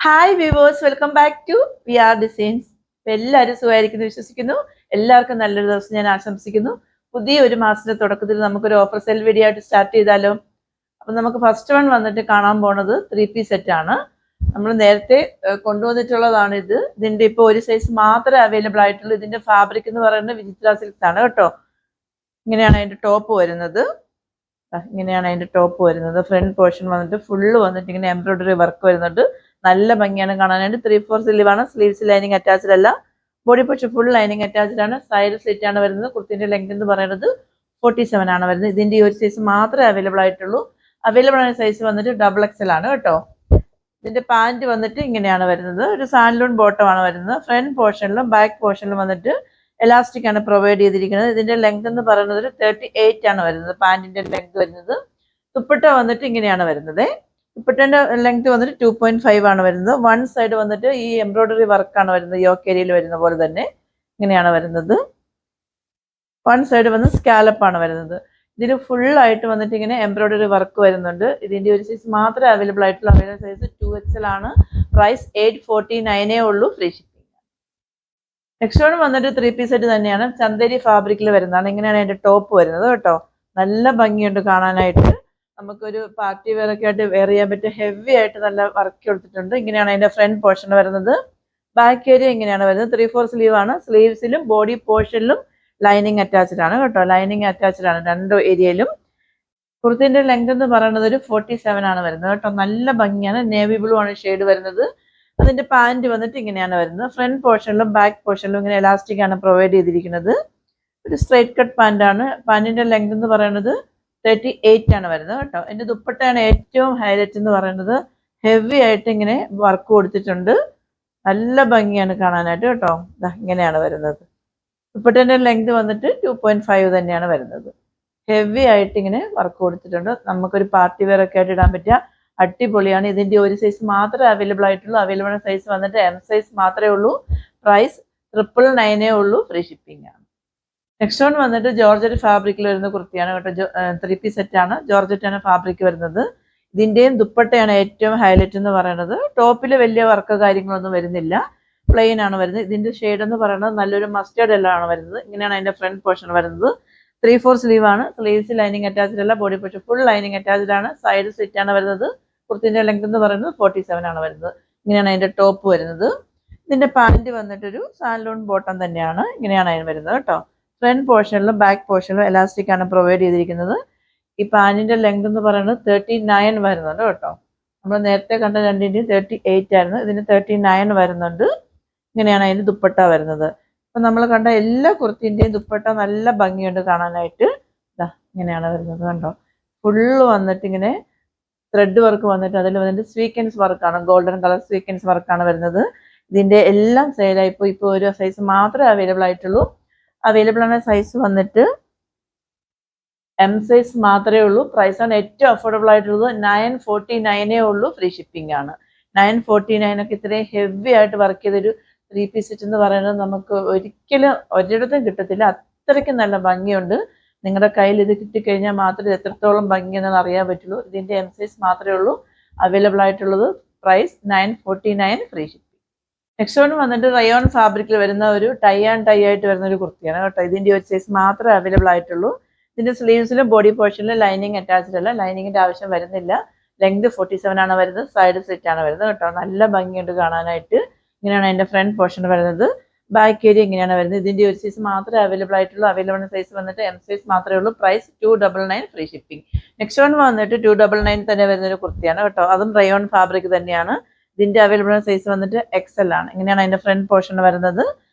Hi viewers, welcome back to V R designs. എല്ലാവരും സുഖമായിരിക്കുന്നു വിശ്വസിക്കുന്നു. എല്ലാവർക്കും നല്ലൊരു ദിവസം ഞാൻ ആശംസിക്കുന്നു. പുതിയ ഒരു മാസത്തിന്റെ തുടക്കത്തിൽ നമുക്കൊരു ഓഫർ സെൽ വീഡിയോ ആയിട്ട് സ്റ്റാർട്ട് ചെയ്താലോ? അപ്പം നമുക്ക് ഫസ്റ്റ് വൺ വന്നിട്ട് കാണാൻ പോണത് 3 പീസ് സെറ്റ് ആണ്. നമ്മൾ നേരത്തെ കൊണ്ടുവന്നിട്ടുള്ളതാണ് ഇത്. ഇതിന്റെ ഇപ്പോൾ ഒരു സൈസ് മാത്രമേ അവൈലബിൾ ആയിട്ടുള്ളൂ. ഇതിന്റെ ഫാബ്രിക് എന്ന് പറയുന്നത് വിചിത്ര സിൽക്സ് ആണ് കേട്ടോ. ഇങ്ങനെയാണ് അതിന്റെ ടോപ്പ് വരുന്നത്. ഫ്രണ്ട് പോർഷൻ വന്നിട്ട് ഫുള്ള് വന്നിട്ട് ഇങ്ങനെ എംബ്രോയിഡറി വർക്ക് വരുന്നുണ്ട്. നല്ല ഭംഗിയാണ് കാണാനായിട്ട്. 3/4 സ്ലീവ് ആണ്. സ്ലീവ്സ് ലൈനിങ് അറ്റാച്ച്ഡ് അല്ല. Body portion full lining attached ആണ്. സൈഡ് സ്ലിറ്റ് ആണ് വരുന്നത്. കുർത്തിന്റെ ലെങ്ത് എന്ന് പറയുന്നത് 47 ആണ് വരുന്നത്. ഇതിന്റെ ഈ ഒരു സൈസ് മാത്രമേ അവൈലബിൾ ആയിട്ടുള്ളൂ. അവൈലബിൾ ആയ സൈസ് വന്നിട്ട് XXL ആണ് കേട്ടോ. ഇതിന്റെ പാന്റ് വന്നിട്ട് ഇങ്ങനെയാണ് വരുന്നത്. ഒരു സാൻഡൂൺ ബോട്ടം ആണ് വരുന്നത്. ഫ്രണ്ട് പോർഷനിലും ബാക്ക് പോർഷനിലും വന്നിട്ട് എലാസ്റ്റിക് ആണ് പ്രൊവൈഡ് ചെയ്തിരിക്കുന്നത്. ഇതിന്റെ ലെങ്ത് എന്ന് പറയുന്നത് 38 ആണ് വരുന്നത്. പാന്റിന്റെ ലെങ്ത് വരുന്നത്. ദുപ്പട്ട വന്നിട്ട് ഇങ്ങനെയാണ് വരുന്നത്. ദുപ്പട്ടന്റെ ലെങ്ത് വന്നിട്ട് 2.5 ആണ് വരുന്നത്. വൺ സൈഡ് വന്നിട്ട് ഈ എംബ്രോയിഡറി വർക്കാണ് വരുന്നത്. യോക്ക് ഏരിയയിൽ വരുന്ന പോലെ തന്നെ ഇങ്ങനെയാണ് വരുന്നത്. വൺ സൈഡ് വന്ന് സ്കാലപ്പ് ആണ് വരുന്നത്. ഇതിന് ഫുൾ ആയിട്ട് വന്നിട്ട് ഇങ്ങനെ എംബ്രോയിഡറി വർക്ക് വരുന്നുണ്ട്. ഇതിന്റെ ഒരു സൈസ് മാത്രമേ അവൈലബിൾ ആയിട്ടുള്ളൂ. അവൈലബിൾ സൈസ് 2XL ആണ്. പ്രൈസ് 849 ഉള്ളൂ. Free shipping. നെക്സ്റ്റ് വൺ വന്നിട്ട് 3 പീസ് സെറ്റ് തന്നെയാണ്. ചന്ദേരി ഫാബ്രിക്കിൽ വരുന്നതാണ്. ഇങ്ങനെയാണ് അതിന്റെ ടോപ്പ് വരുന്നത് കേട്ടോ. നല്ല ഭംഗിയുണ്ട് കാണാനായിട്ട്. നമുക്കൊരു പാർട്ടി വെയർ ഒക്കെ ആയിട്ട് വെയർ ചെയ്യാൻ പറ്റിയ ഹെവി ആയിട്ട് നല്ല വർക്ക് കൊടുത്തിട്ടുണ്ട്. ഇങ്ങനെയാണ് അതിന്റെ ഫ്രണ്ട് പോർഷൻ വരുന്നത്. ബാക്ക് ഏരിയ ഇങ്ങനെയാണ് വരുന്നത്. 3/4 സ്ലീവ് ആണ്. സ്ലീവ്സിലും ബോഡി പോർഷനിലും ലൈനിങ് അറ്റാച്ച്ഡ് ആണ് കേട്ടോ. ലൈനിങ് അറ്റാച്ച്ഡ് ആണ് രണ്ട് ഏരിയയിലും. കുർത്തിന്റെ ലെങ്ത് എന്ന് പറയുന്നത് ഒരു 47 ആണ് വരുന്നത് കേട്ടോ. നല്ല ഭംഗിയാണ്. നേവി ബ്ലൂ ആണ് ഷെയ്ഡ് വരുന്നത്. അതിന്റെ പാന്റ് വന്നിട്ട് ഇങ്ങനെയാണ് വരുന്നത്. ഫ്രണ്ട് പോർഷനിലും ബാക്ക് പോർഷനിലും ഇങ്ങനെ എലാസ്റ്റിക് ആണ് പ്രൊവൈഡ് ചെയ്തിരിക്കുന്നത്. ഒരു സ്ട്രൈറ്റ് കട്ട് പാന്റ് ആണ്. പാന്റിന്റെ ലെങ്ത് എന്ന് പറയുന്നത് 38 ആണ് വരുന്നത് കേട്ടോ. ഇതിന്റെ ദുപ്പട്ടയാണ് ഏറ്റവും ഹൈലൈറ്റ് എന്ന് പറയുന്നത്. ഹെവി ആയിട്ട് ഇങ്ങനെ വർക്ക് കൊടുത്തിട്ടുണ്ട്. നല്ല ഭംഗിയാണ് കാണാനായിട്ട് കേട്ടോ. ഇങ്ങനെയാണ് വരുന്നത്. ദുപ്പട്ടന്റെ ലെങ്ത് വന്നിട്ട് 2.5 തന്നെയാണ് വരുന്നത്. ഹെവി ആയിട്ട് ഇങ്ങനെ വർക്ക് കൊടുത്തിട്ടുണ്ട്. നമുക്കൊരു പാർട്ടി വെയർ ഒക്കെ ആയിട്ട് ഇടാൻ പറ്റിയ അടിപൊളിയാണ്. ഇതിന്റെ ഒരു സൈസ് മാത്രമേ അവൈലബിൾ ആയിട്ടുള്ളൂ. അവൈലബിൾ സൈസ് വന്നിട്ട് M സൈസ് മാത്രമേ ഉള്ളൂ. പ്രൈസ് 999 ഉള്ളൂ. ഫ്രീ ഷിപ്പിംഗ് ആണ്. നെക്സ്റ്റ് വൺ വന്നിട്ട് ജോർജറ്റ് ഫാബ്രിക്കിൽ വരുന്ന കുർത്തിയാണ് കേട്ടോ. 3 പീസ് സെറ്റ് ആണ്. ജോർജറ്റ് ആണ് ഫാബ്രിക് വരുന്നത്. ഇതിന്റെയും ദുപ്പട്ടയാണ് ഏറ്റവും ഹൈലൈറ്റ് എന്ന് പറയുന്നത്. ടോപ്പിൽ വലിയ വർക്ക് കാര്യങ്ങളൊന്നും വരുന്നില്ല. പ്ലെയിൻ ആണ് വരുന്നത്. ഇതിന്റെ ഷെയ്ഡ് എന്ന് പറയുന്നത് നല്ലൊരു മസ്റ്റേർഡ് എല്ലാം ആണ് വരുന്നത്. ഇങ്ങനെയാണ് അതിന്റെ ഫ്രണ്ട് പോർഷൻ വരുന്നത്. 3/4 സ്ലീവ് ആണ്. സ്ലീവ്സ് ലൈനിങ് അറ്റാച്ച്ഡ് അല്ല. Body portion full lining attached ആണ്. സൈഡ് സ്ലിറ്റ് ആണ് വരുന്നത്. കുർത്തിന്റെ ലെങ്ത് എന്ന് പറയുന്നത് 47 ആണ് വരുന്നത്. ഇങ്ങനെയാണ് അതിന്റെ ടോപ്പ് വരുന്നത്. ഇതിന്റെ പാന്റ് വന്നിട്ടൊരു സാൻഡൂൺ ബോട്ടം തന്നെയാണ്. ഇങ്ങനെയാണ് അതിന് വരുന്നത് കേട്ടോ. ഫ്രണ്ട് പോർഷനിലും ബാക്ക് പോർഷനിലും എലാസ്റ്റിക് ആണ് പ്രൊവൈഡ് ചെയ്തിരിക്കുന്നത്. ഈ പാന്റിന്റെ ലെങ്ത് എന്ന് പറയുന്നത് 39 വരുന്നുണ്ട് കേട്ടോ. നമ്മൾ നേരത്തെ കണ്ട രണ്ടിന്റെയും 38 ആയിരുന്നു. ഇതിന് 39 വരുന്നുണ്ട്. ഇങ്ങനെയാണ് അതിന്റെ ദുപ്പട്ട വരുന്നത്. അപ്പൊ നമ്മൾ കണ്ട എല്ലാ കുർത്തിന്റെയും ദുപ്പട്ട നല്ല ഭംഗിയുണ്ട് കാണാനായിട്ട്. ഇങ്ങനെയാണ് വരുന്നത് കണ്ടോ. ഫുള്ള് വന്നിട്ട് ഇങ്ങനെ ത്രെഡ് വർക്ക് വന്നിട്ട് അതിൽ വന്നിട്ട് സ്വീക്വൻസ് വർക്കാണ്. ഗോൾഡൻ കളർ സ്വീക്വൻസ് വർക്കാണ് വരുന്നത്. ഇതിന്റെ എല്ലാം സെയിലായി ഇപ്പോൾ ഒരു സൈസ് മാത്രമേ അവൈലബിൾ ആയിട്ടുള്ളൂ. അവൈലബിൾ ആണ് സൈസ് വന്നിട്ട് M സൈസ് മാത്രമേ ഉള്ളൂ. പ്രൈസ് ആണ് ഏറ്റവും അഫോർഡബിൾ ആയിട്ടുള്ളത്. 949 ഉള്ളൂ. ഫ്രീ ഷിപ്പിംഗ് ആണ്. 949 ഒക്കെ ഇത്രയും ഹെവി ആയിട്ട് വർക്ക് ചെയ്തൊരു 3 പീസ് സെറ്റ് എന്ന് പറയുന്നത് നമുക്ക് ഒരിക്കലും ഒരിടത്തും കിട്ടത്തില്ല. അത്രയ്ക്ക് നല്ല ഭംഗിയുണ്ട്. നിങ്ങളുടെ കയ്യിൽ ഇത് കിട്ടിക്കഴിഞ്ഞാൽ മാത്രമേ എത്രത്തോളം ഭംഗിയെന്ന് അറിയാൻ പറ്റുള്ളൂ. ഇതിന്റെ M സൈസ് മാത്രമേ ഉള്ളൂ അവൈലബിൾ ആയിട്ടുള്ളത്. Price 949 free shipping. Next one വന്നിട്ട് റയോൺ ഫാബ്രിക്കിൽ വരുന്ന ഒരു ടൈ ആൻഡ് ടൈ ആയിട്ട് വരുന്ന ഒരു കുർത്തിയാണ് കേട്ടോ. ഇതിന്റെ ഒരു സൈസ് മാത്രമേ അവൈലബിൾ ആയിട്ടുള്ളൂ. ഇതിന്റെ സ്ലീവ്സിലും ബോഡി പോർഷനിലും ലൈനിങ് അറ്റാച്ച്ഡ് അല്ല. ലൈനിങ്ങിന്റെ ആവശ്യം വരുന്നില്ല. ലെങ്ത് 47 ആണ് വരുന്നത്. സൈഡ് സ്ലിറ്റ് ആണ് വരുന്നത് കേട്ടോ. നല്ല ഭംഗിയുണ്ട് കാണാനായിട്ട്. ഇങ്ങനെയാണ് അതിന്റെ ഫ്രണ്ട് പോർഷൻ വരുന്നത്. ബാക്ക് ഏരിയ ഇങ്ങനെയാണ് വരുന്നത്. ഇതിന്റെ ഒരു സൈസ് മാത്രമേ അവൈലബിൾ ആയിട്ടുള്ളൂ. അവൈലബിൾ സൈസ് വന്നിട്ട് M സൈസ് മാത്രമേ ഉള്ളൂ. Price 299 free shipping. Next one വന്നിട്ട് 299 തന്നെ വരുന്ന ഒരു കുർത്തിയാണ് കേട്ടോ. അതും റയോൺ ഫാബ്രിക് തന്നെയാണ്. ഇതിന്റെ അവൈലബിൾ സൈസ് വന്നിട്ട് XL ആണ്. ഇങ്ങനെയാണ് അതിന്റെ ഫ്രണ്ട് പോർഷൻ വരുന്നത്.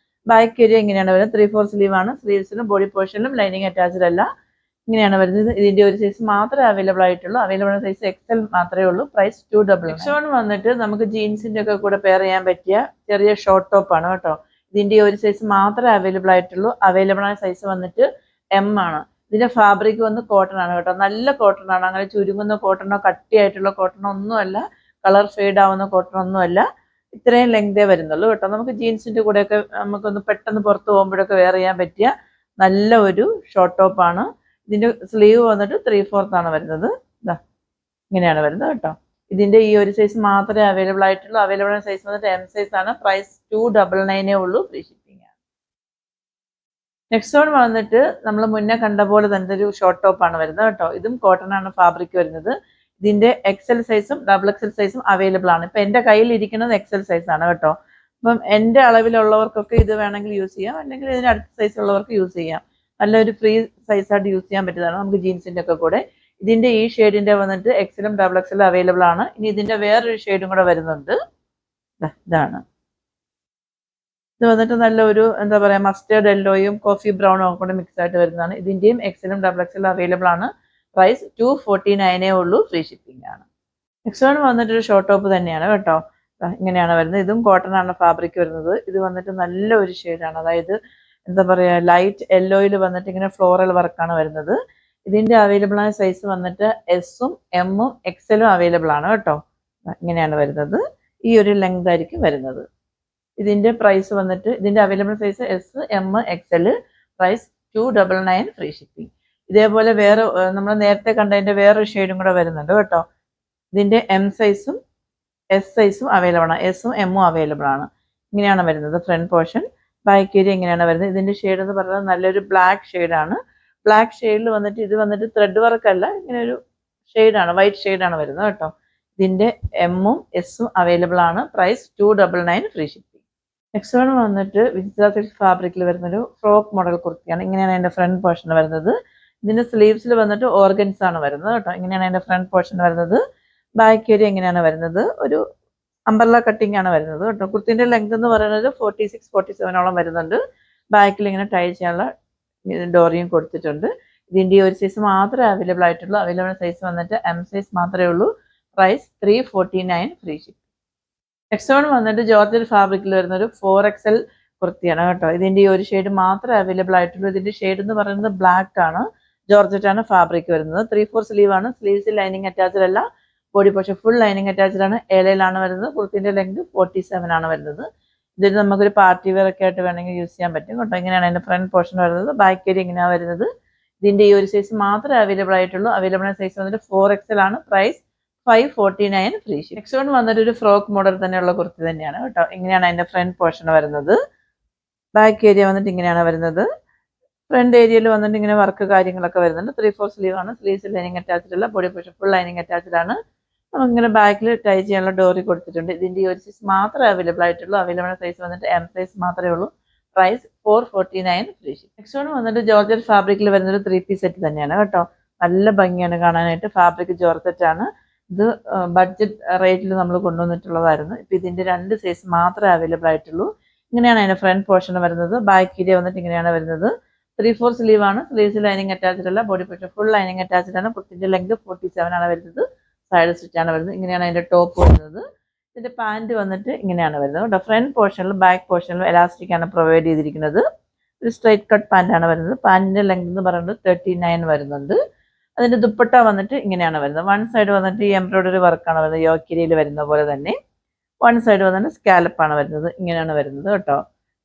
ബാക്ക് ഏരിയ ഇങ്ങനെയാണ് വരുന്നത്. 3/4 സ്ലീവ് ആണ്. സ്ലീവ്സിലും ബോഡി പോർഷനിലും ലൈനിങ് അറ്റാച്ച്ഡ് അല്ല. ഇങ്ങനെയാണ് വരുന്നത്. ഇതിന്റെ ഒരു സൈസ് മാത്രമേ അവൈലബിൾ ആയിട്ടുള്ളൂ. അവൈലബിൾ സൈസ് XL മാത്രമേ ഉള്ളൂ. പ്രൈസ് 299. നെക്സ്റ്റ് വൺ വന്നിട്ട് നമുക്ക് ജീൻസിന്റെ ഒക്കെ കൂടെ പെയർ ചെയ്യാൻ പറ്റിയ ചെറിയ ഷോർട്ട് ടോപ്പ് ആണ് കേട്ടോ. ഇതിന്റെ ഒരു സൈസ് മാത്രമേ അവൈലബിൾ ആയിട്ടുള്ളൂ. അവൈലബിൾ ആയ സൈസ് വന്നിട്ട് M ആണ്. ഇതിന്റെ ഫാബ്രിക് വന്ന് കോട്ടൺ ആണ് കേട്ടോ. നല്ല കോട്ടൺ ആണ്. അങ്ങനെ ചുരുങ്ങുന്ന കോട്ടണോ കട്ടിയായിട്ടുള്ള കോട്ടണോ ഒന്നുമല്ല. കളർ ഫെയ്ഡ് ആവുന്ന കോട്ടൺ ഒന്നുമല്ല. ഇത്രയും ലെങ്തേ വരുന്നുള്ളൂ കേട്ടോ. നമുക്ക് ജീൻസിന്റെ കൂടെയൊക്കെ നമുക്കൊന്ന് പെട്ടെന്ന് പുറത്ത് പോകുമ്പോഴൊക്കെ വെയർ ചെയ്യാൻ പറ്റിയ നല്ല ഒരു ഷോർട്ട് ടോപ്പ് ആണ്. ഇതിന്റെ സ്ലീവ് വന്നിട്ട് 3/4 ആണ് വരുന്നത്. ഇങ്ങനെയാണ് വരുന്നത് കേട്ടോ. ഇതിന്റെ ഈ ഒരു സൈസ് മാത്രമേ അവൈലബിൾ ആയിട്ടുള്ളൂ. അവൈലബിൾ സൈസ് വന്നിട്ട് എം സൈസ് ആണ്. പ്രൈസ് 299 ഉള്ളൂ. ഫ്രീ ഷിപ്പിംഗ് ആണ്. നെക്സ്റ്റ് വൺ വന്നിട്ട് നമ്മൾ മുന്നേ കണ്ട പോലെ തന്നെ ഒരു ഷോർട്ട് ടോപ്പ് ആണ് വരുന്നത് കേട്ടോ. ഇതും കോട്ടൺ ആണ് ഫാബ്രിക് വരുന്നത്. ഇതിന്റെ എക്സൽ സൈസും ഡബിൾ എക്സൽ സൈസും അവൈലബിൾ ആണ്. ഇപ്പൊ എന്റെ കയ്യിൽ ഇരിക്കുന്നത് എക്സൽ സൈസ് ആണ് കേട്ടോ. അപ്പം എന്റെ അളവിലുള്ളവർക്കൊക്കെ ഇത് വേണമെങ്കിൽ യൂസ് ചെയ്യാം, അല്ലെങ്കിൽ ഇതിന് അടുത്ത സൈസ് ഉള്ളവർക്ക് യൂസ് ചെയ്യാം. നല്ലൊരു ഫ്രീ സൈസായിട്ട് യൂസ് ചെയ്യാൻ പറ്റുന്നതാണ് നമുക്ക് ജീൻസിന്റെ ഒക്കെ കൂടെ. ഇതിന്റെ ഈ ഷെയ്ഡിന്റെ വന്നിട്ട് എക്സലും ഡബിൾ എക്സലും അവൈലബിൾ ആണ്. ഇനി ഇതിന്റെ വേറൊരു ഷെയ്ഡും കൂടെ വരുന്നുണ്ട്. ഇതാണ്. ഇത് വന്നിട്ട് നല്ലൊരു എന്താ പറയാ മസ്റ്റേർഡ് യെല്ലോയും കോഫി ബ്രൗണും ഒക്കെ കൂടെ മിക്സ് ആയിട്ട് വരുന്നതാണ്. ഇതിന്റെയും എക്സലും ഡബിൾ എക്സലും അവൈലബിൾ ആണ്. പ്രൈസ് 249 ഉള്ളൂ. ഫ്രീ ഷിപ്പിംഗ് ആണ്. നെക്സ്റ്റ് വൺ വന്നിട്ട് ഒരു ഷോർട്ട് ടോപ്പ് തന്നെയാണ് കേട്ടോ. ഇങ്ങനെയാണ് വരുന്നത്. ഇതും കോട്ടൺ ആണ് ഫാബ്രിക് വരുന്നത്. ഇത് വന്നിട്ട് നല്ല ഒരു ഷെയ്ഡാണ്. അതായത് എന്താ പറയാ ലൈറ്റ് യെല്ലോയിൽ വന്നിട്ട് ഇങ്ങനെ ഫ്ലോറൽ വർക്കാണ് വരുന്നത്. ഇതിന്റെ അവൈലബിൾ ആയ സൈസ് വന്നിട്ട് എസും എമ്മും എക്സലും അവൈലബിൾ ആണ് കേട്ടോ. ഇങ്ങനെയാണ് വരുന്നത്. ഈ ഒരു ലെങ്ത് ആയിരിക്കും വരുന്നത്. ഇതിന്റെ പ്രൈസ് വന്നിട്ട് ഇതിന്റെ available size S M XL. Price 299 free shipping. ഇതേപോലെ വേറെ നമ്മൾ നേരത്തെ കണ്ടതിന്റെ വേറൊരു ഷെയ്ഡും കൂടെ വരുന്നുണ്ട് കേട്ടോ. ഇതിന്റെ എം സൈസും എസ് സൈസും അവൈലബിൾ ആണ്. എസും എമ്മും അവൈലബിൾ ആണ്. ഇങ്ങനെയാണ് വരുന്നത് ഫ്രണ്ട് പോർഷൻ. ബാക്ക് ഏരിയ ഇങ്ങനെയാണ് വരുന്നത്. ഇതിന്റെ ഷെയ്ഡ് എന്ന് പറയുന്നത് നല്ലൊരു ബ്ലാക്ക് ഷെയ്ഡാണ്. ബ്ലാക്ക് ഷെയ്ഡിൽ വന്നിട്ട് ഇത് വന്നിട്ട് ത്രെഡ് വർക്ക് അല്ല, ഇങ്ങനെ ഒരു ഷെയ്ഡാണ്, വൈറ്റ് ഷെയ്ഡാണ് വരുന്നത് കേട്ടോ. ഇതിന്റെ എമ്മും എസും അവൈലബിൾ ആണ്. Price 299 free shipping. Next one വന്നിട്ട് വിജിത്ര സിൽക്ക് ഫാബ്രിക്കിൽ വരുന്നൊരു ഫ്രോക്ക് മോഡൽ കുർത്തിയാണ്. ഇങ്ങനെയാണ് അതിന്റെ ഫ്രണ്ട് പോർഷൻ വരുന്നത്. ഇതിന്റെ സ്ലീവ്സിൽ വന്നിട്ട് ഓർഗൻസ് ആണ് വരുന്നത് കേട്ടോ. ഇങ്ങനെയാണ് അതിന്റെ ഫ്രണ്ട് പോർഷൻ വരുന്നത്. ബാക്ക് ഏരിയ എങ്ങനെയാണ് വരുന്നത്, ഒരു അംബർല കട്ടിംഗ് ആണ് വരുന്നത് കേട്ടോ. കുർത്തിന്റെ ലെങ്ത് എന്ന് പറയുന്നത് 46-47 വരുന്നുണ്ട്. ബാക്കിൽ ഇങ്ങനെ ടൈ ചെയ്യാനുള്ള ഡോറിയും കൊടുത്തിട്ടുണ്ട്. ഇതിന്റെ ഒരു സൈസ് മാത്രമേ അവൈലബിൾ ആയിട്ടുള്ളൂ. അവൈലബിൾ സൈസ് വന്നിട്ട് എം സൈസ് മാത്രമേ ഉള്ളൂ. Price 349 free ship. Next one വന്നിട്ട് ജോർജറ്റ് ഫാബ്രിക്കിൽ വരുന്ന ഒരു 4XL കുർത്തിയാണ് കേട്ടോ. ഇതിന്റെ ഈ ഒരു ഷെയ്ഡ് മാത്രമേ അവൈലബിൾ ആയിട്ടുള്ളൂ. ഇതിന്റെ ഷെയ്ഡ് എന്ന് പറയുന്നത് ബ്ലാക്ക് ആണ്. ജോർജറ്റ് ആണ് ഫാബ്രിക് വരുന്നത്. 3/4 സ്ലീവ് ആണ്. സ്ലീവ്സിൽ ലൈനിങ് അറ്റാച്ച്ഡ് അല്ല. Body portion full lining attached ആണ്. ഏലയിലാണ് വരുന്നത്. കുർത്തിന്റെ ലെങ്ത് 47 ആണ് വരുന്നത്. ഇതിൽ നമുക്കൊരു പാർട്ടി വെയർ ഒക്കെ ആയിട്ട് വേണമെങ്കിൽ യൂസ് ചെയ്യാൻ പറ്റും കേട്ടോ. ഇങ്ങനെയാണ് അതിന്റെ ഫ്രണ്ട് പോർഷൻ വരുന്നത്. ബാക്ക് ഏരിയ ഇങ്ങനെയാണ് വരുന്നത്. ഇതിന്റെ ഈ ഒരു സൈസ് മാത്രമേ അവൈലബിൾ ആയിട്ടുള്ളൂ. അവൈലബിൾ സൈസ് വന്നിട്ട് 4XL ആണ്. Price 549 free ship. Next one വന്നിട്ട് ഒരു ഫ്രോക്ക് മോഡൽ തന്നെയുള്ള കുർത്തി തന്നെയാണ് കേട്ടോ. ഇങ്ങനെയാണ് അതിന്റെ ഫ്രണ്ട് പോർഷൻ വരുന്നത്. ബാക്ക് ഏരിയ വന്നിട്ട് ഇങ്ങനെയാണ് വരുന്നത്. ഫ്രണ്ട് ഏരിയയിൽ വന്നിട്ട് ഇങ്ങനെ വർക്ക് കാര്യങ്ങളൊക്കെ വരുന്നുണ്ട്. 3/4 സ്ലീവ് ആണ്. സ്ലീവ്സിൽ ലൈനിങ് അറ്റാച്ച്ഡ് അല്ല. Body portion full lining attached ആണ്. നമുക്കിങ്ങനെ ബാക്കിൽ ടൈ ചെയ്യാനുള്ള ഡോറി കൊടുത്തിട്ടുണ്ട്. ഇതിന്റെ ഈ ഒരു സൈസ് മാത്രമേ അവൈലബിൾ ആയിട്ടുള്ളൂ. അവൈലബിൾ സൈസ് വന്നിട്ട് എം സൈസ് മാത്രമേ ഉള്ളൂ. Price 449 free ship. Next one വന്നിട്ട് ജോർജറ്റ് ഫാബ്രിക്കിൽ വരുന്നൊരു 3 പീസ് സെറ്റ് തന്നെയാണ് കേട്ടോ. നല്ല ഭംഗിയാണ് കാണാനായിട്ട്. ഫാബ്രിക് ജോർജറ്റ് ആണ്. ഇത് ബഡ്ജറ്റ് റേറ്റിൽ നമ്മൾ കൊണ്ടുവന്നിട്ടുള്ളതായിരുന്നു. ഇപ്പൊ ഇതിന്റെ 2 സൈസ് മാത്രമേ അവൈലബിൾ ആയിട്ടുള്ളൂ. ഇങ്ങനെയാണ് അതിന്റെ ഫ്രണ്ട് പോർഷൻ വരുന്നത്. ബാക്ക് ഏരിയ വന്നിട്ട് ഇങ്ങനെയാണ് വരുന്നത്. 3/4 സ്ലീവ് ആണ്. സ്ലീവ്സ് ലൈനിങ് അറ്റാച്ച്ഡ് അല്ല. Body portion full lining attached ആണ്. കുർത്തിന്റെ ലെങ്ത് 47 ആണ് വരുന്നത്. സൈഡ് സ്റ്റിച്ച് ആണ് വരുന്നത്. ഇങ്ങനെയാണ് അതിന്റെ ടോപ്പ് വരുന്നത്. ഇതിന്റെ പാന്റ് വന്നിട്ട് ഇങ്ങനെയാണ് വരുന്നത്. ഫ്രണ്ട് പോർഷനിലും ബാക്ക് പോർഷനിലും എലാസ്റ്റിക് ആണ് പ്രൊവൈഡ് ചെയ്തിരിക്കുന്നത്. ഒരു സ്ട്രൈറ്റ് കട്ട് പാന്റ് ആണ് വരുന്നത്. പാന്റിന്റെ ലെങ്ത് എന്ന് പറയുന്നത് 39 വരുന്നുണ്ട്. അതിന്റെ ദുപ്പട്ട വന്നിട്ട് ഇങ്ങനെയാണ് വരുന്നത്. വൺ സൈഡ് വന്നിട്ട് ഈ എംബ്രോയിഡറി വർക്കാണ് വരുന്നത്. യോക്കിരിയിൽ വരുന്ന പോലെ തന്നെ. വൺ സൈഡ് വന്നിട്ട് സ്കാലപ്പാണ് വരുന്നത്. ഇങ്ങനെയാണ് വരുന്നത് കേട്ടോ.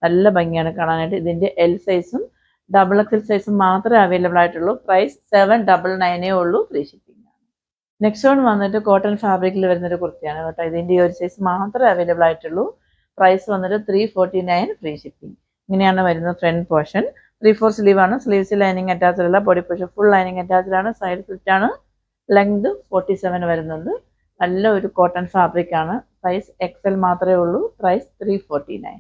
നല്ല ഭംഗിയാണ് കാണാനായിട്ട്. ഇതിന്റെ എൽ സൈസും ഡബിൾ എക്സൽ സൈസും മാത്രമേ അവൈലബിൾ ആയിട്ടുള്ളൂ. പ്രൈസ് 799 ഉള്ളൂ. ഫ്രീ ഷിപ്പിംഗ് ആണ്. നെക്സ്റ്റ് വൺ വന്നിട്ട് കോട്ടൺ ഫാബ്രിക്കിൽ വരുന്നൊരു കുർത്തിയാണ് കേട്ടോ. ഇതിന്റെ ഈ ഒരു സൈസ് മാത്രമേ അവൈലബിൾ ആയിട്ടുള്ളൂ. പ്രൈസ് വന്നിട്ട് 349 ഫ്രീ ഷിപ്പിംഗ്. ഇങ്ങനെയാണ് വരുന്നത് ഫ്രണ്ട് പോർഷൻ. 3/4 സ്ലീവ് ആണ്. സ്ലീവ്സ് ലൈനിങ് അറ്റാച്ച്ഡ് അല്ല. Body portion full lining attached ആണ്. സൈഡ് സ്ലിറ്റ് ആണ്. ലെങ്ത് 47 വരുന്നുണ്ട്. നല്ല ഒരു കോട്ടൺ ഫാബ്രിക് ആണ്. സൈസ് എക്സൽ മാത്രമേ ഉള്ളൂ. പ്രൈസ് 349.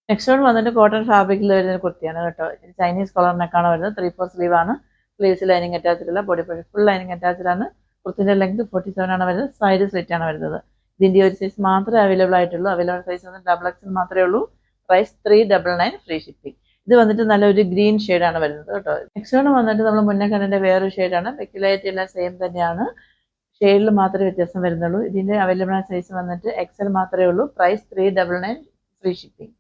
നെക്സ്റ്റ് വൺ വന്നിട്ട് കോട്ടൺ ഫാബ്രിക്കിൽ വരുന്ന ഒരു കുർത്തിയാണ് കേട്ടോ. ചൈനീസ് കളറിനൊക്കെയാണ് വരുന്നത്. 3/4 സ്ലീവ് ആണ്. സ്ലീവ്സ് ലൈനിങ് അറ്റാച്ച്ഡ് അല്ല. Body portion full lining attached ആണ്. കുർത്തിന്റെ ലെങ്ത് 47 ആണ് വരുന്നത്. സൈഡ് സ്ലിറ്റ് ആണ് വരുന്നത്. ഇതിന്റെ ഒരു സൈസ് മാത്രമേ അവൈലബിൾ ആയിട്ടുള്ളൂ. അവൈലബിൾ സൈസ് വന്നിട്ട് ഡബിൾ എക്സൽ മാത്രമേ ഉള്ളൂ. Price 399 free shipping. ഇത് വന്നിട്ട് നല്ലൊരു ഗ്രീൻ ഷെയ്ഡാണ് വരുന്നത് കേട്ടോ. നെക്സ്റ്റ് വൺ വന്നിട്ട് നമ്മൾ മുന്നേ കണ്ടതിന്റെ വേറൊരു ഷെയ്ഡാണ്. പെക്യുലാരിറ്റി എല്ലാം സെയിം തന്നെയാണ്. ഷെയ്ഡിൽ മാത്രമേ വ്യത്യാസം വരുന്നുള്ളൂ. ഇതിന്റെ അവൈലബിൾ സൈസ് വന്നിട്ട് എക്സൽ മാത്രമേ ഉള്ളൂ. Price 399 free shipping.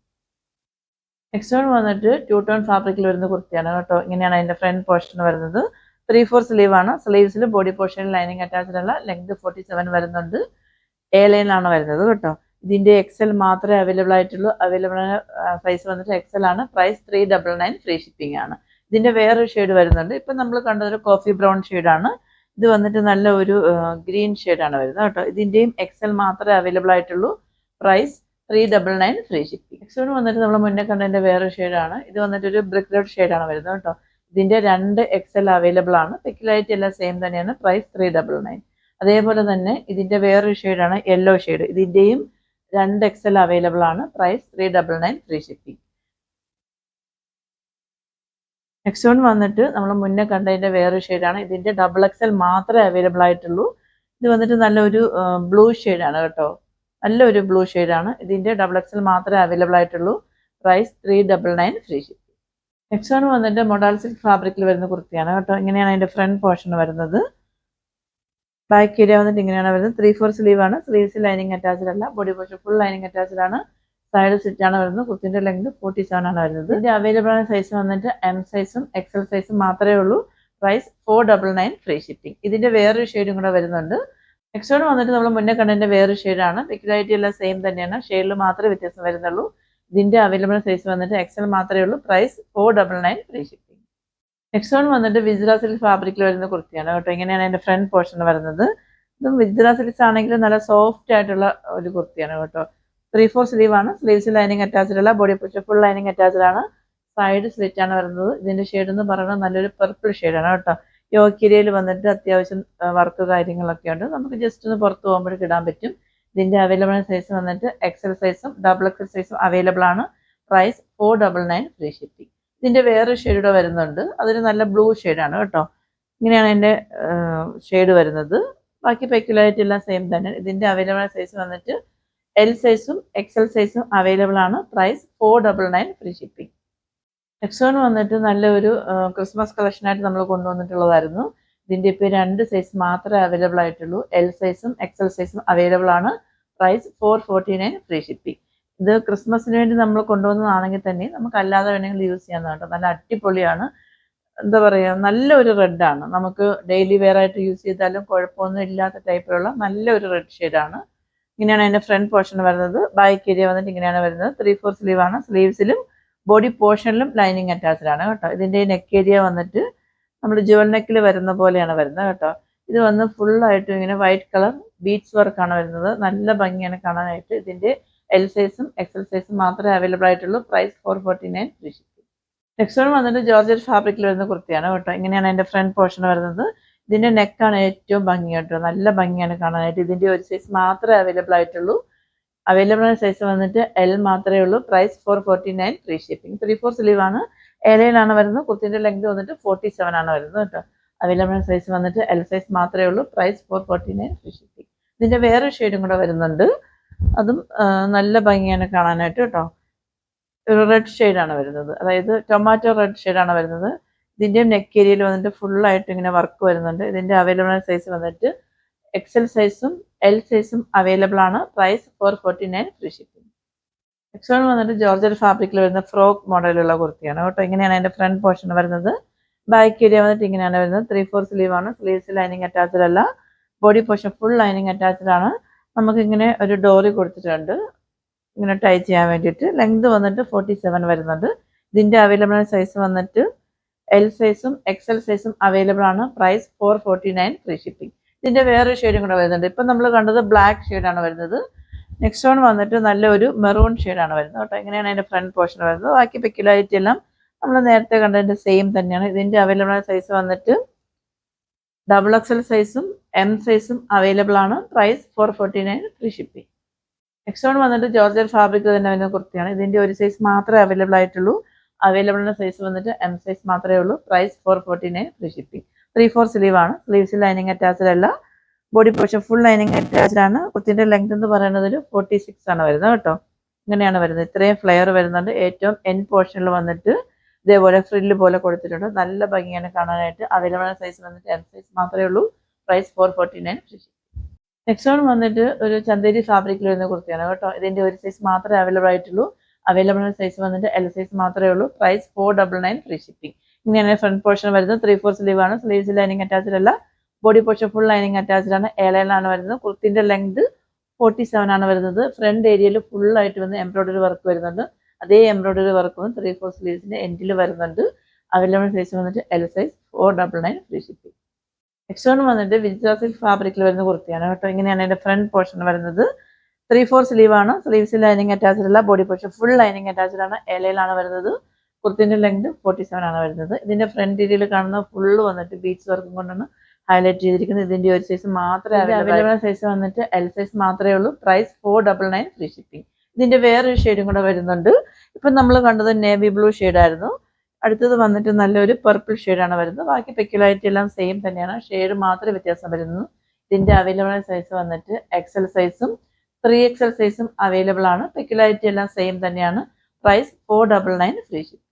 Next one വന്നിട്ട് 2-ടോൺ ഫാബ്രിക്കിൽ വരുന്ന കുർത്തിയാണ് കേട്ടോ. ഇങ്ങനെയാണ് അതിന്റെ ഫ്രണ്ട് പോർഷൻ വരുന്നത്. 3/4 സ്ലീവ് ആണ്. സ്ലീവ്സിൽ ബോഡി പോർഷനിൽ ലൈനിങ് അറ്റാച്ച്ഡ് അല്ല. ലെങ്ത് 47 വരുന്നുണ്ട്. എ ലൈനിലാണ് വരുന്നത് കേട്ടോ. ഇതിന്റെ എക്സൽ മാത്രമേ അവൈലബിൾ ആയിട്ടുള്ളൂ. അവൈലബിൾ സൈസ് വന്നിട്ട് എക്സൽ ആണ്. പ്രൈസ് 399 ഫ്രീ ഷിപ്പിംഗ് ആണ്. ഇതിന്റെ വേറൊരു ഷെയ്ഡ് വരുന്നുണ്ട്. ഇപ്പൊ നമ്മൾ കണ്ടതൊരു കോഫി ബ്രൗൺ ഷെയ്ഡാണ്. ഇത് വന്നിട്ട് നല്ല ഒരു ഗ്രീൻ ഷെയ്ഡാണ് വരുന്നത് കേട്ടോ. ഇതിൻ്റെയും എക്സൽ മാത്രമേ അവൈലബിൾ ആയിട്ടുള്ളൂ. Price 399 free shipping. നെക്സ്റ്റ് വന്നിട്ട് നമ്മൾ മുന്നേ കണ്ടതിൻ്റെ വേറെ ഷെയ്ഡാണ്. ഇത് വന്നിട്ട് ഒരു ബ്രിക്ക് റെഡ് ഷെയ്ഡാണ് വരുന്നത് കേട്ടോ. ഇതിൻ്റെ 2 എക്സൽ അവൈലബിൾ ആണ്. പെക്കിലായിട്ട് എല്ലാം സെയിം തന്നെയാണ്. പ്രൈസ് 399. അതേപോലെ തന്നെ ഇതിൻ്റെ വേറൊരു ഷെയ്ഡാണ് യെല്ലോ ഷെയ്ഡ്. ഇതിൻ്റെയും 2 എക്സൽ അവൈലബിൾ ആണ്. Price 399 free shipping. Next one വന്നിട്ട് നമ്മൾ മുന്നേ കണ്ടതിൻ്റെ വേറൊരു ഷെയ്ഡാണ്. ഇതിൻ്റെ ഡബിൾ എക്സൽ മാത്രമേ അവൈലബിൾ ആയിട്ടുള്ളൂ. ഇത് വന്നിട്ട് നല്ലൊരു ബ്ലൂ ഷെയ്ഡാണ് കേട്ടോ. നല്ലൊരു ബ്ലൂ ഷെയ്ഡാണ്. ഇതിൻ്റെ ഡബിൾ എക്സൽ മാത്രമേ അവൈലബിൾ ആയിട്ടുള്ളൂ. Price 399 free shipping. Next one വന്നിട്ട് മൊഡാൾ സിൽക്ക് ഫാബ്രിക്കിൽ വരുന്ന കുർത്തിയാണ് കേട്ടോ. ഇങ്ങനെയാണ് അതിൻ്റെ ഫ്രണ്ട് പോർഷൻ വരുന്നത്. ബാക്ക് ഏരിയ വന്നിട്ട് ഇങ്ങനെയാണ് വരുന്നത്. 3/4 സ്ലീവ് ആണ്. സ്ലീവ്സ് ലൈനിങ് അറ്റാച്ച്ഡ് അല്ല. Body portion full lining attached ആണ്. സൈഡ് സ്റ്റിച്ച് ആണ് വരുന്നത്. കുർത്തിൻ്റെ ലെങ്ത് 47 ആണ് വരുന്നത്. ഇതിൻ്റെ അവൈലബിൾ ആയ സൈസ് വന്നിട്ട് എം സൈസും എക്സൽ സൈസും മാത്രമേ ഉള്ളൂ. Price 499 free shipping. ഇതിൻ്റെ വേറൊരു ഷെയ്ഡും കൂടെ വരുന്നുണ്ട്. നെക്സ്റ്റ് വൺ വന്നിട്ട് നമ്മൾ മുന്നേ കണ്ടതിൻ്റെ വേറൊരു ഷെയ്ഡാണ്. പിക്കിലായിട്ട് എല്ലാം സെയിം തന്നെയാണ്. ഷെയ്ഡിൽ മാത്രമേ വ്യത്യാസം വരുന്നുള്ളൂ. ഇതിൻ്റെ അവൈലബിൾ സൈസ് വന്നിട്ട് എക്സൽ മാത്രമേ ഉള്ളൂ. Price 499 free shipping. Next one വന്നിട്ട് വിജ്ര സിൽക്ക് ഫാബ്രിക്കിൽ വരുന്ന കുർത്തിയാണ് കേട്ടോ. ഇങ്ങനെയാണ് അതിൻ്റെ ഫ്രണ്ട് പോർഷൻ വരുന്നത്. ഇതും വിജ്ര സിൽക്സ് ആണെങ്കിലും നല്ല സോഫ്റ്റ് ആയിട്ടുള്ള ഒരു കുർത്തിയാണ് കേട്ടോ. 3/4 സ്ലീവ് ആണ്. സ്ലീവ്സ് ലൈനിങ് അറ്റാച്ച്ഡ് അല്ല. Body portion full lining attached ആണ്. സൈഡ് സ്ലിറ്റ് ആണ് വരുന്നത്. ഇതിൻ്റെ ഷെയ്ഡ് എന്ന് പറയുന്നത് നല്ലൊരു പർപ്പിൾ ഷെയ്ഡാണ് കേട്ടോ. യോക്കിരിയിൽ വന്നിട്ട് അത്യാവശ്യം വർക്ക് കാര്യങ്ങളൊക്കെ ഉണ്ട്. നമുക്ക് ജസ്റ്റ് ഒന്ന് പുറത്ത് പോകുമ്പോഴേക്ക് ഇടാൻ പറ്റും. ഇതിൻ്റെ അവൈലബിൾ സൈസ് വന്നിട്ട് എക്സൽ സൈസും ഡബിൾ എക്സൽ സൈസും അവൈലബിൾ ആണ്. Price 499 free shipping. ഇതിൻ്റെ വേറെ ഷെയ്ഡ് വരുന്നുണ്ട്. അതൊരു നല്ല ബ്ലൂ ഷെയ്ഡാണ് കേട്ടോ. ഇങ്ങനെയാണ് എൻ്റെ ഷെയ്ഡ് വരുന്നത്. ബാക്കി പെക്കിലായിട്ട് എല്ലാം സെയിം തന്നെ. ഇതിൻ്റെ അവൈലബിൾ സൈസ് വന്നിട്ട് എൽ സൈസും എക്സൽ സൈസും അവൈലബിൾ ആണ്. Price 499 free shipping. Next one വന്നിട്ട് നല്ലൊരു ക്രിസ്മസ് കളക്ഷനായിട്ട് നമ്മൾ കൊണ്ടുവന്നിട്ടുള്ളതായിരുന്നു. ഇതിൻ്റെ ഇപ്പോൾ 2 സൈസ് മാത്രമേ അവൈലബിൾ ആയിട്ടുള്ളൂ. എൽ സൈസും എക്സൽ സൈസും അവൈലബിൾ ആണ്. Price 449 free shipping. ഇത് ക്രിസ്മസിന് വേണ്ടി നമ്മൾ കൊണ്ടുവന്നതാണെങ്കിൽ തന്നെ നമുക്ക് അല്ലാതെ വേണമെങ്കിൽ യൂസ് ചെയ്യാൻ കേട്ടോ. നല്ല അടിപൊളിയാണ്. എന്താ പറയുക, നല്ലൊരു റെഡാണ്. നമുക്ക് ഡെയിലി വെയർ ആയിട്ട് യൂസ് ചെയ്താലും കുഴപ്പമൊന്നും ഇല്ലാത്ത ടൈപ്പിലുള്ള നല്ലൊരു റെഡ് ഷെയ്ഡാണ്. ഇങ്ങനെയാണ് അതിൻ്റെ ഫ്രണ്ട് പോർഷൻ വരുന്നത്. ബാക്ക് ഏരിയ വന്നിട്ട് ഇങ്ങനെയാണ് വരുന്നത്. 3/4 സ്ലീവ് ആണ്. സ്ലീവ്സിലും ബോഡി പോർഷനിലും ലൈനിങ് അറ്റാച്ച്ഡ് ആണ് കേട്ടോ. ഇതിൻ്റെ നെക്ക് ഏരിയ വന്നിട്ട് നമ്മൾ ജുവൽ നെക്കിൽ വരുന്ന പോലെയാണ് വരുന്നത് കേട്ടോ. ഇത് വന്ന് ഫുള്ളായിട്ടും ഇങ്ങനെ വൈറ്റ് കളർ ബീഡ്സ് വർക്കാണ് വരുന്നത്. നല്ല ഭംഗിയാണ് കാണാനായിട്ട്. ഇതിൻ്റെ എൽ സൈസും എക്സൽ സൈസും മാത്രമേ അവൈലബിൾ ആയിട്ടുള്ളൂ. Price 449 free shipping. Next one വന്നിട്ട് ജോർജറ്റ് ഫാബ്രിക്കിൽ വരുന്ന കുർത്തിയാണ് കേട്ടോ. ഇങ്ങനെയാണ് അതിൻ്റെ ഫ്രണ്ട് പോർഷൻ വരുന്നത്. ഇതിൻ്റെ നെക്കാണ് ഏറ്റവും ഭംഗി കേട്ടോ. നല്ല ഭംഗിയാണ് കാണാനായിട്ട്. ഇതിൻ്റെ ഒരു സൈസ് മാത്രമേ അവൈലബിൾ ആയിട്ടുള്ളൂ. അവൈലബിൾ ആയ സൈസ് വന്നിട്ട് എൽ മാത്രമേ ഉള്ളൂ. Price 449 free shipping. 3/4 സ്ലീവ് ആണ്. ഏലയിലാണ് വരുന്നത്. കുർത്തിൻ്റെ ലെങ്ത് വന്നിട്ട് 47 ആണ് വരുന്നത് കേട്ടോ. അവൈലബിൾ ആയ സൈസ് വന്നിട്ട് എൽ സൈസ് മാത്രമേ ഉള്ളൂ. Price 449 free shipping. ഇതിൻ്റെ വേറെ ഷെയ്ഡും കൂടെ വരുന്നുണ്ട്. അതും നല്ല ഭംഗിയാണ് കാണാനായിട്ട് കേട്ടോ. ഒരു റെഡ് ഷെയ്ഡാണ് വരുന്നത്. അതായത് ടൊമാറ്റോ റെഡ് ഷെയ്ഡാണ് വരുന്നത്. ഇതിൻ്റെയും നെക്ക് ഏരിയയിൽ വന്നിട്ട് ഫുള്ളായിട്ട് ഇങ്ങനെ വർക്ക് വരുന്നുണ്ട്. ഇതിൻ്റെ അവൈലബിൾ ആയ സൈസ് വന്നിട്ട് എക്സൽ സൈസും എൽ സൈസും അവൈലബിൾ ആണ്. Price 449 free shipping. Next one വന്നിട്ട് ജോർജറ്റ് ഫാബ്രിക്കിൽ വരുന്ന ഫ്രോക്ക് മോഡലുള്ള കുർത്തിയാണ് കേട്ടോ. ഇങ്ങനെയാണ് അതിൻ്റെ ഫ്രണ്ട് പോർഷൻ വരുന്നത്. ബാക്ക് ഏരിയ വന്നിട്ട് ഇങ്ങനെയാണ് വരുന്നത്. 3/4 സ്ലീവ് ആണ്. സ്ലീവ്സ് ലൈനിങ് അറ്റാച്ച്ഡ് അല്ല. Body portion full lining attached ആണ്. നമുക്കിങ്ങനെ ഒരു ഡോറി കൊടുത്തിട്ടുണ്ട് ഇങ്ങനെ ടൈ ചെയ്യാൻ വേണ്ടിയിട്ട്. ലെങ്ത് വന്നിട്ട് 47 വരുന്നുണ്ട്. ഇതിൻ്റെ അവൈലബിൾ സൈസ് വന്നിട്ട് എൽ സൈസും എക്സൽ സൈസും അവൈലബിൾ ആണ്. Price 449 free shipping. ഇതിൻ്റെ വേറൊരു ഷെയ്ഡും കൂടെ വരുന്നുണ്ട്. ഇപ്പം നമ്മൾ കണ്ടത് ബ്ലാക്ക് ഷെയ്ഡാണ് വരുന്നത്. നെക്സ്റ്റ് വൺ വന്നിട്ട് നല്ലൊരു മെറൂൺ ഷെയ്ഡാണ് വരുന്നത് കേട്ടോ. ഇങ്ങനെയാണ് അതിൻ്റെ ഫ്രണ്ട് പോർഷൻ വരുന്നത്. ബാക്കി പെക്കിലായിട്ട് എല്ലാം നമ്മൾ നേരത്തെ കണ്ടതിൻ്റെ സെയിം തന്നെയാണ്. ഇതിൻ്റെ അവൈലബിൾ സൈസ് വന്നിട്ട് ഡബിൾ എക്സൽ സൈസും എം സൈസും അവൈലബിൾ ആണ്. Price 449 free shipping. Next one വന്നിട്ട് ജോർജറ്റ് ഫാബ്രിക് തന്നെ വരുന്ന കുർത്തിയാണ്. ഇതിൻ്റെ ഒരു സൈസ് മാത്രമേ അവൈലബിൾ ആയിട്ടുള്ളൂ. അവൈലബിൾ സൈസ് വന്നിട്ട് എം സൈസ് മാത്രമേ ഉള്ളൂ. Price 449 free shipping. 3/4 സ്ലീവ് ആണ്. സ്ലീവ്സ് ലൈനിങ് അറ്റാച്ച്ഡ് അല്ല. Body portion full lining attached ആണ്. കുർത്തിൻ്റെ ലെങ്ത് എന്ന് പറയുന്നത് ഒരു 46 ആണ് വരുന്നത് കേട്ടോ. ഇങ്ങനെയാണ് വരുന്നത്. ഇത്രയും ഫ്ലെയർ വരുന്നുണ്ട്. ഏറ്റവും എൻ പോർഷനിൽ വന്നിട്ട് ഇതേപോലെ ഫ്രില്ല് പോലെ കൊടുത്തിട്ടുണ്ട്. നല്ല ഭംഗിയാണ് കാണാനായിട്ട്. അവൈലബിൾ സൈസ് വന്നിട്ട് എം സൈസ് മാത്രമേ ഉള്ളൂ. Price 449 free shipping. Next one വന്നിട്ട് ഒരു ചന്ദേരി ഫാബ്രിക്കിൽ വരുന്ന കുർത്തിയാണ് കേട്ടോ. ഇതിൻ്റെ ഒരു സൈസ് മാത്രമേ അവൈലബിൾ ആയിട്ടുള്ളൂ. അവൈലബിൾ സൈസ് വന്നിട്ട് എൽ സൈസ് മാത്രമേ ഉള്ളൂ. Price 499 free shipping. ഇങ്ങനെയാണ് ഫ്രണ്ട് പോർഷൻ വരുന്നത്. 3/4 സ്ലീവ് ആണ്. സ്ലീവ്സ് ലൈനിങ് അറ്റാച്ച്ഡ് അല്ല. Body portion full lining attached ആണ്. ഏലയിലാണ് വരുന്നത്. കുർത്തിൻ്റെ ലെങ്ത് 47 ആണ് വരുന്നത്. ഫ്രണ്ട് ഏരിയയിൽ ഫുള്ളായിട്ട് വന്ന് എംബ്രോയിഡറി വർക്ക് വരുന്നുണ്ട്. അതേ എംബ്രോയിഡറി വർക്ക് വന്ന് 3/4 സ്ലീവ്സിൻ്റെ എൻഡിൽ വരുന്നുണ്ട്. അവൈലബിൾ സൈസ് വന്നിട്ട് L size 499 free shipping. Next one വന്നിട്ട് വിജിറ്റ സിൽക്ക് ഫാബ്രിക്കിൽ വരുന്ന കുർത്തിയാണ് കേട്ടോ. ഇങ്ങനെയാണ് അതിന്റെ ഫ്രണ്ട് പോർഷൻ വരുന്നത്. 3/4 സ്ലീവ് ആണ്. സ്ലീവ്സിൽ ലൈനിങ് അറ്റാച്ച്ഡ് അല്ല. Body portion full lining attached ആണ്. എലയിലാണ് വരുന്നത്. കുർത്തിന്റെ ലെങ്ത് 47 ആണ് വരുന്നത്. ഇതിന്റെ ഫ്രണ്ട് ഏരിയയിൽ കാണുന്ന ഫുള്ള് വന്നിട്ട് ബീഡ്സ് വർക്കും കൊണ്ടാണ് ഹൈലൈറ്റ് ചെയ്തിരിക്കുന്നത്. ഇതിന്റെ ഒരു സൈസ് മാത്രമേ അവൈലബിൾ. സൈസ് വന്നിട്ട് എൽ സൈസ് മാത്രമേ ഉള്ളൂ. Price 499 free shipping. ഇതിന്റെ വേറൊരു ഷെയ്ഡും കൂടെ വരുന്നുണ്ട്. ഇപ്പൊ നമ്മൾ കണ്ടത് നേവി ബ്ലൂ ആയിരുന്നു. അടുത്തത് വന്നിട്ട് നല്ലൊരു പർപ്പിൾ ഷെയ്ഡാണ് വരുന്നത്. ബാക്കി പെക്യുലാരിറ്റി എല്ലാം സെയിം തന്നെയാണ്. ഷെയ്ഡ് മാത്രമേ വ്യത്യാസം വരുന്നു. ഇതിന്റെ അവൈലബിൾ സൈസ് വന്നിട്ട് എക്സൽ സൈസും 3XL സൈസും അവൈലബിൾ ആണ്. പെക്യുലാരിറ്റി എല്ലാം സെയിം തന്നെയാണ്. Price 499 free shipping.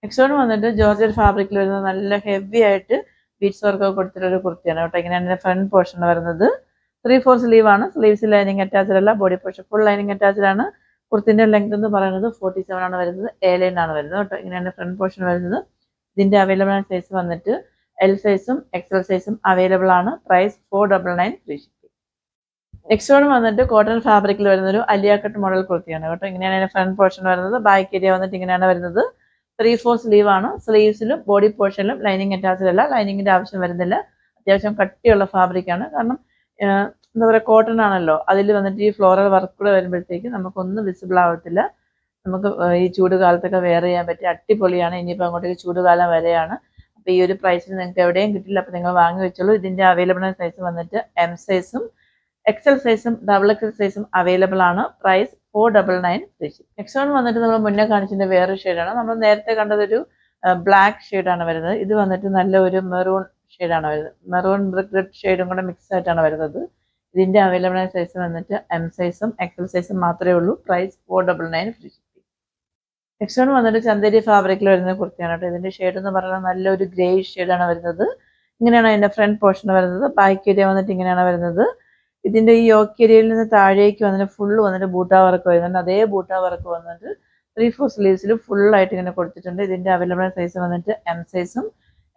Next one വന്നിട്ട് ജോർജറ്റ് ഫാബ്രിക്കിൽ വരുന്ന നല്ല ഹെവി ആയിട്ട് ബീഡ്സ് വർക്ക് കൊടുത്തിട്ടുള്ള ഒരു കുർത്തിയാണ് കേട്ടോ. ഇങ്ങനെയാണ് ഫ്രണ്ട് പോർഷൻ വരുന്നത്. 3/4 സ്ലീവ് ആണ്. സ്ലീവ്സ് ലൈനിങ് അറ്റാച്ച്ഡ് അല്ല. Body portion full lining attached ആണ്. കുർത്തിന്റെ ലെങ്ത് എന്ന് പറയുന്നത് 47 ആണ് വരുന്നത്. എ ലൈൻ ആണ് വരുന്നത് കേട്ടോ. ഇങ്ങനെയാണ് ഫ്രണ്ട് പോർഷൻ വരുന്നത്. ഇതിന്റെ അവൈലബിൾ സൈസ് വന്നിട്ട് എൽ സൈസും എക്സൽ സൈസും അവൈലബിൾ ആണ്. Price 499 free shipping. Next one വന്നിട്ട് കോട്ടൺ ഫാബ്രിക്കിൽ വരുന്ന ഒരു അലിയ കട്ട് മോഡൽ കുർത്തിയാണ് കേട്ടോ. ഇങ്ങനെയാണ് ഫ്രണ്ട് പോർഷൻ വരുന്നത്. ബാക്ക് ഏരിയ വന്നിട്ട് ഇങ്ങനെയാണ് വരുന്നത്. 3/4 സ്ലീവ് ആണ്. സ്ലീവ്സിലും ബോഡി പോർഷനിലും ലൈനിങ് അറ്റാച്ച്ഡ് അല്ല. ലൈനിങ്ങിന്റെ ആവശ്യം വരുന്നില്ല. അത്യാവശ്യം കട്ടിയുള്ള ഫാബ്രിക് ആണ്. കാരണം എന്താ പറയുക, കോട്ടൺ ആണല്ലോ. അതിൽ വന്നിട്ട് ഈ ഫ്ലോറൽ വർക്ക് കൂടെ വരുമ്പോഴത്തേക്ക് നമുക്കൊന്നും വിസിബിൾ ആവത്തില്ല. നമുക്ക് ഈ ചൂട് കാലത്തൊക്കെ വെയർ ചെയ്യാൻ പറ്റിയ അടിപൊളിയാണ്. ഇനിയിപ്പോൾ അങ്ങോട്ടേക്ക് ചൂടുകാലം വരെയാണ്. അപ്പോൾ ഈ ഒരു പ്രൈസിന് നിങ്ങൾക്ക് എവിടെയും കിട്ടില്ല. അപ്പോൾ നിങ്ങൾ വാങ്ങി വെച്ചോളൂ. ഇതിന്റെ അവൈലബിൾ സൈസ് വന്നിട്ട് എം സൈസും എക്സൽ സൈസും XXL സൈസും അവൈലബിൾ ആണ്. Price 499 free shipping. Next one വന്നിട്ട് നമ്മൾ മുന്നേ കാണിച്ചതിന്റെ വേറൊരു ഷെയ്ഡാണ്. നമ്മൾ നേരത്തെ കണ്ടതൊരു ബ്ലാക്ക് ഷെയ്ഡാണ് വരുന്നത്. ഇത് വന്നിട്ട് നല്ല ഒരു മെറൂൺ ഷെയ്ഡാണ് വരുന്നത്. മെറൂൺ റെഡ് ഷെയ്ഡും കൂടെ മിക്സ് ആയിട്ടാണ് വരുന്നത്. ഇതിന്റെ അവൈലബിൾ സൈസ് വന്നിട്ട് എം സൈസും XL സൈസും മാത്രമേ ഉള്ളൂ. Price 499 free shipping. Next one വന്നിട്ട് ചന്ദേരി ഫാബ്രിക്കിൽ വരുന്ന കുർത്തിയാണ് കേട്ടോ. ഇതിന്റെ ഷെയ്ഡ് എന്ന് പറഞ്ഞാൽ നല്ലൊരു ഗ്രേ ഷെയ്ഡാണ് വരുന്നത്. ഇങ്ങനെയാണ് അതിന്റെ ഫ്രണ്ട് പോർഷൻ വരുന്നത്. ബാക്ക് ഏരിയ വന്നിട്ട് ഇങ്ങനെയാണ് വരുന്നത്. ഇതിന്റെ ഈ യോക്ക് ഏരിയയിൽ നിന്ന് താഴേക്ക് വന്നിട്ട് ഫുള്ള് വന്നിട്ട് ബൂട്ടാ വർക്ക് വരുന്നുണ്ട്. അതേ ബൂട്ടാ വർക്ക് വന്നിട്ട് 3/4 സ്ലീവ്സിൽ ഫുൾ ആയിട്ട് ഇങ്ങനെ കൊടുത്തിട്ടുണ്ട്. ഇതിന്റെ അവൈലബിൾ സൈസ് വന്നിട്ട് എം സൈസും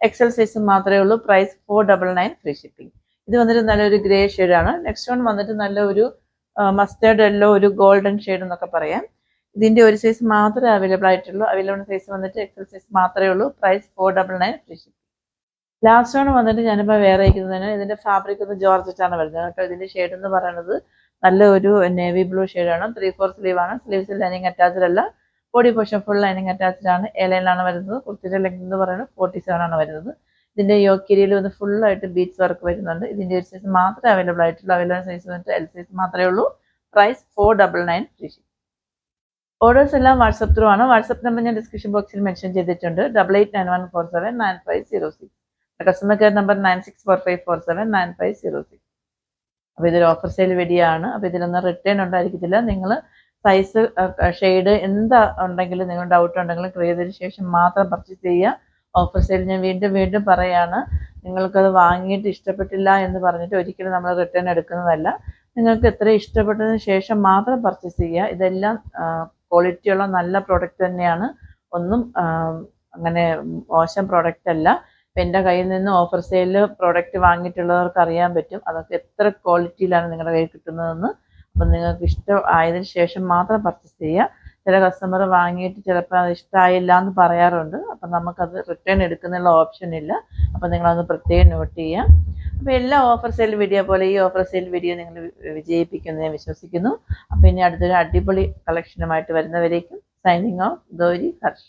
XL സൈസും മാത്രമേ ഉള്ളൂ. Price 499 free shipping. ഇത് വന്നിട്ട് നല്ലൊരു ഗ്രേ ഷെയ്ഡാണ്. നെക്സ്റ്റ് വൺ വന്നിട്ട് നല്ല ഒരു മസ്റ്റേർഡ് യെല്ലോ, ഒരു ഗോൾഡൻ ഷെയ്ഡ് എന്നൊക്കെ പറയാം. ഇതിന്റെ ഒരു സൈസ് മാത്രമേ അവൈലബിൾ ആയിട്ടുള്ളൂ. അവൈലബിൾ സൈസ് വന്നിട്ട് XL സൈസ് മാത്രമേ ഉള്ളൂ. Price 499 free shipping. ലാസ്റ്റ് ആണ് വന്നിട്ട് ഞാനിപ്പോൾ വേറെ അയക്കുന്നതിന് ഇതിന്റെ ഫാബ്രിക് ഒന്ന് ജോർജറ്റ് ആണ് വരുന്നത് കേട്ടോ. ഇതിന്റെ ഷെയ്ഡ് എന്ന് പറയുന്നത് നല്ല ഒരു നേവി ബ്ലൂ ഷെയ്ഡാണ്. 3/4 സ്ലീവ് ആണ്. സ്ലീവ്സിൽ ലൈനിങ് അറ്റാച്ച്ഡ് അല്ല. Body portion full lining attached ആണ്. എ ലൈനിലാണ് വരുന്നത്. കുർത്തിയുടെ ലെങ്ത് എന്ന് പറയുന്നത് 47 ആണ് വരുന്നത്. ഇതിന്റെ യോക്ക് ഏരിയയിൽ വന്ന് ഫുൾ ആയിട്ട് ബീഡ്സ് വർക്ക് വരുന്നുണ്ട്. ഇതിന്റെ ഒരു സൈസ് മാത്രമേ അവൈലബിൾ ആയിട്ടുള്ളൂ. അവൈലബിൾ സൈസ് വന്നിട്ട് എൽ സൈസ് മാത്രമേ ഉള്ളൂ. Price 499 free shipping. ഓർഡേഴ്സ് എല്ലാം വാട്സ്ആപ്പ് ത്രൂ ആണ്. വാട്സ്ആപ്പ് നമ്പർ ഞാൻ ഡിസ്ക്രിപ്ഷൻ ബോക്സിൽ മെൻഷൻ ചെയ്തിട്ടുണ്ട്. 8891479506. Customer care number 9645479506. അപ്പോൾ ഇതൊരു ഓഫർ സെയിൽ വീഡിയോ ആണ്. അപ്പോൾ ഇതിലൊന്നും റിട്ടേൺ ഉണ്ടായിരിക്കത്തില്ല. നിങ്ങൾ സൈസ്, ഷെയ്ഡ് എന്താ ഉണ്ടെങ്കിലും നിങ്ങൾ ഡൗട്ട് ഉണ്ടെങ്കിലും ക്ലിയർ ചെയ്തതിന് ശേഷം മാത്രം പർച്ചേസ് ചെയ്യുക. ഓഫർ സെയിൽ ഞാൻ വീണ്ടും പറയാണ്. നിങ്ങൾക്കത് വാങ്ങിയിട്ട് ഇഷ്ടപ്പെട്ടില്ല എന്ന് പറഞ്ഞിട്ട് ഒരിക്കലും നമ്മൾ റിട്ടേൺ എടുക്കുന്നതല്ല. നിങ്ങൾക്ക് എത്ര ഇഷ്ടപ്പെട്ടതിന് ശേഷം മാത്രം പർച്ചേസ് ചെയ്യുക. ഇതെല്ലാം ക്വാളിറ്റിയുള്ള നല്ല പ്രോഡക്റ്റ് തന്നെയാണ്. ഒന്നും അങ്ങനെ മോശം പ്രോഡക്റ്റ് അല്ല. അപ്പം എൻ്റെ കയ്യിൽ നിന്ന് ഓഫർ സെയിൽ പ്രോഡക്റ്റ് വാങ്ങിയിട്ടുള്ളവർക്ക് അറിയാൻ പറ്റും അതൊക്കെ എത്ര ക്വാളിറ്റിയിലാണ് നിങ്ങളുടെ കയ്യിൽ കിട്ടുന്നതെന്ന്. അപ്പം നിങ്ങൾക്ക് ഇഷ്ടം ആയതിനു ശേഷം മാത്രം പർച്ചേസ് ചെയ്യുക. ചില കസ്റ്റമർ വാങ്ങിയിട്ട് ചിലപ്പോൾ അത് ഇഷ്ടമായില്ല എന്ന് പറയാറുണ്ട്. അപ്പം നമുക്കത് റിട്ടേൺ എടുക്കുന്നുള്ള ഓപ്ഷൻ ഇല്ല. അപ്പം നിങ്ങളത് പ്രത്യേകം നോട്ട് ചെയ്യുക. അപ്പോൾ എല്ലാ ഓഫർ സെയിൽ വീഡിയോ പോലെ ഈ ഓഫർ സെയിൽ വീഡിയോ നിങ്ങൾ വിജയിപ്പിക്കുമെന്ന് ഞാൻ വിശ്വസിക്കുന്നു. അപ്പോൾ ഇനി അടുത്തൊരു അടിപൊളി കളക്ഷനുമായിട്ട് വരുന്നവരേക്കും സൈനിങ് ഓഫ് ഗൗരി ഹർഷ്.